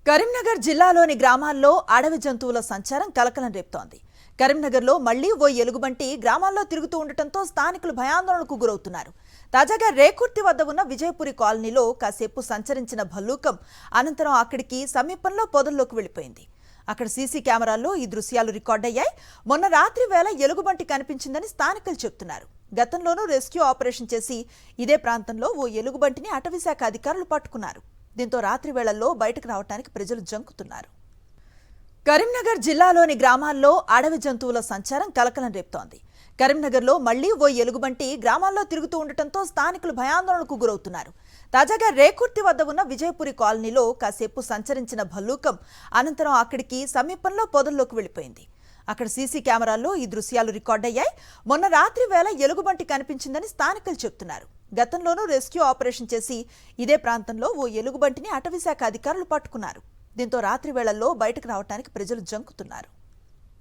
కరీంనగర్ జిల్లాలోని గ్రామాల్లో అడవి జంతువుల సంచారం కలకలం రేపుతోంది. కరీంనగర్లో మళ్లీ ఓ ఎలుగుబంటి గ్రామాల్లో తిరుగుతూ ఉండటంతో స్థానికులు భయాందోళనకు గురవుతున్నారు. తాజాగా రేకుర్తి వద్ద ఉన్న విజయపురి కాలనీలో కాసేపు సంచరించిన భల్లూకం అనంతరం అక్కడికి సమీపంలో పొదల్లోకి వెళ్లిపోయింది. అక్కడ సీసీ కెమెరాల్లో ఈ దృశ్యాలు రికార్డయ్యాయి. మొన్న రాత్రి వేళ ఎలుగుబంటి కనిపించిందని స్థానికులు చెబుతున్నారు. గతంలోనూ రెస్క్యూ ఆపరేషన్ చేసి ఇదే ప్రాంతంలో ఓ ఎలుగుబంటిని అటవీశాఖ అధికారులు పట్టుకున్నారు. దీంతో రాత్రి వేళల్లో బయటకు రావడానికి ప్రజలు జంకుతున్నారు. కరీంనగర్ జిల్లాలోని గ్రామాల్లో అడవి జంతువుల సంచారం కలకలం రేపుతోంది. కరీంనగర్లో మళ్లీ ఓ ఎలుగుబంటి గ్రామాల్లో తిరుగుతూ ఉండటంతో స్థానికులు భయాందోళనకు గురవుతున్నారు. తాజాగా రేకుర్తి వద్ద ఉన్న విజయపురి కాలనీలో కాసేపు సంచరించిన భల్లూకం అనంతరం అక్కడికి సమీపంలో పొదల్లోకి వెళ్లిపోయింది. అక్కడ సీసీ కెమెరాల్లో ఈ దృశ్యాలు రికార్డయ్యాయి. మొన్న రాత్రి వేళ ఎలుగుబంటి కనిపించిందని స్థానికులు చెబుతున్నారు. గతంలోనూ రెస్క్యూ ఆపరేషన్ చేసి ఇదే ప్రాంతంలో ఓ ఎలుగుబంటిని అటవీశాఖ అధికారులు పట్టుకున్నారు. దీంతో రాత్రి వేళల్లో బయటకు రావడానికి ప్రజలు జంకుతున్నారు.